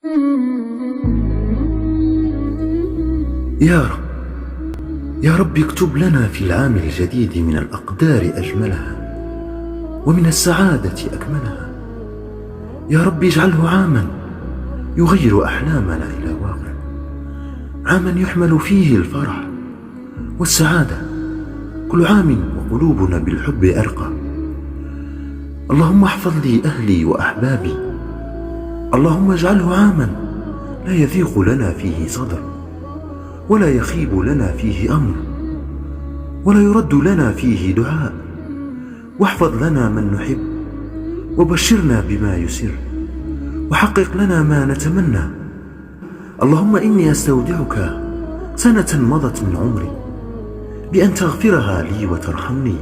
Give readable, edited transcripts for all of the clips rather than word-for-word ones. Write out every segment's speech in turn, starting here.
يا رب، يا رب اكتب لنا في العام الجديد من الأقدار أجملها، ومن السعادة أكملها. يا رب اجعله عاما يغير أحلامنا إلى واقع، عاما يحمل فيه الفرح والسعادة كل عام وقلوبنا بالحب أرقى. اللهم احفظ لي أهلي وأحبابي، اللهم اجعله عاما لا يضيق لنا فيه صدر، ولا يخيب لنا فيه أمر، ولا يرد لنا فيه دعاء. واحفظ لنا من نحب، وبشرنا بما يسر، وحقق لنا ما نتمنى. اللهم إني أستودعك سنة مضت من عمري، بأن تغفرها لي وترحمني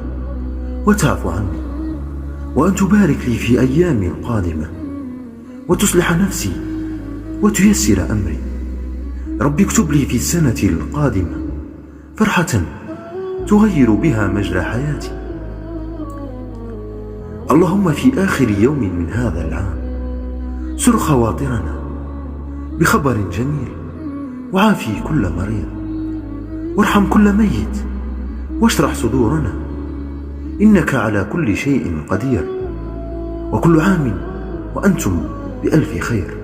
وتعفو عني، وأن تبارك لي في أيامي القادمة، وتصلح نفسي وتيسر أمري. رب اكتب لي في السنة القادمة فرحة تغير بها مجرى حياتي. اللهم في آخر يوم من هذا العام سر خواطرنا بخبر جميل، وعافي كل مريض، وارحم كل ميت، واشرح صدورنا، إنك على كل شيء قدير. وكل عام وأنتم بألف خير.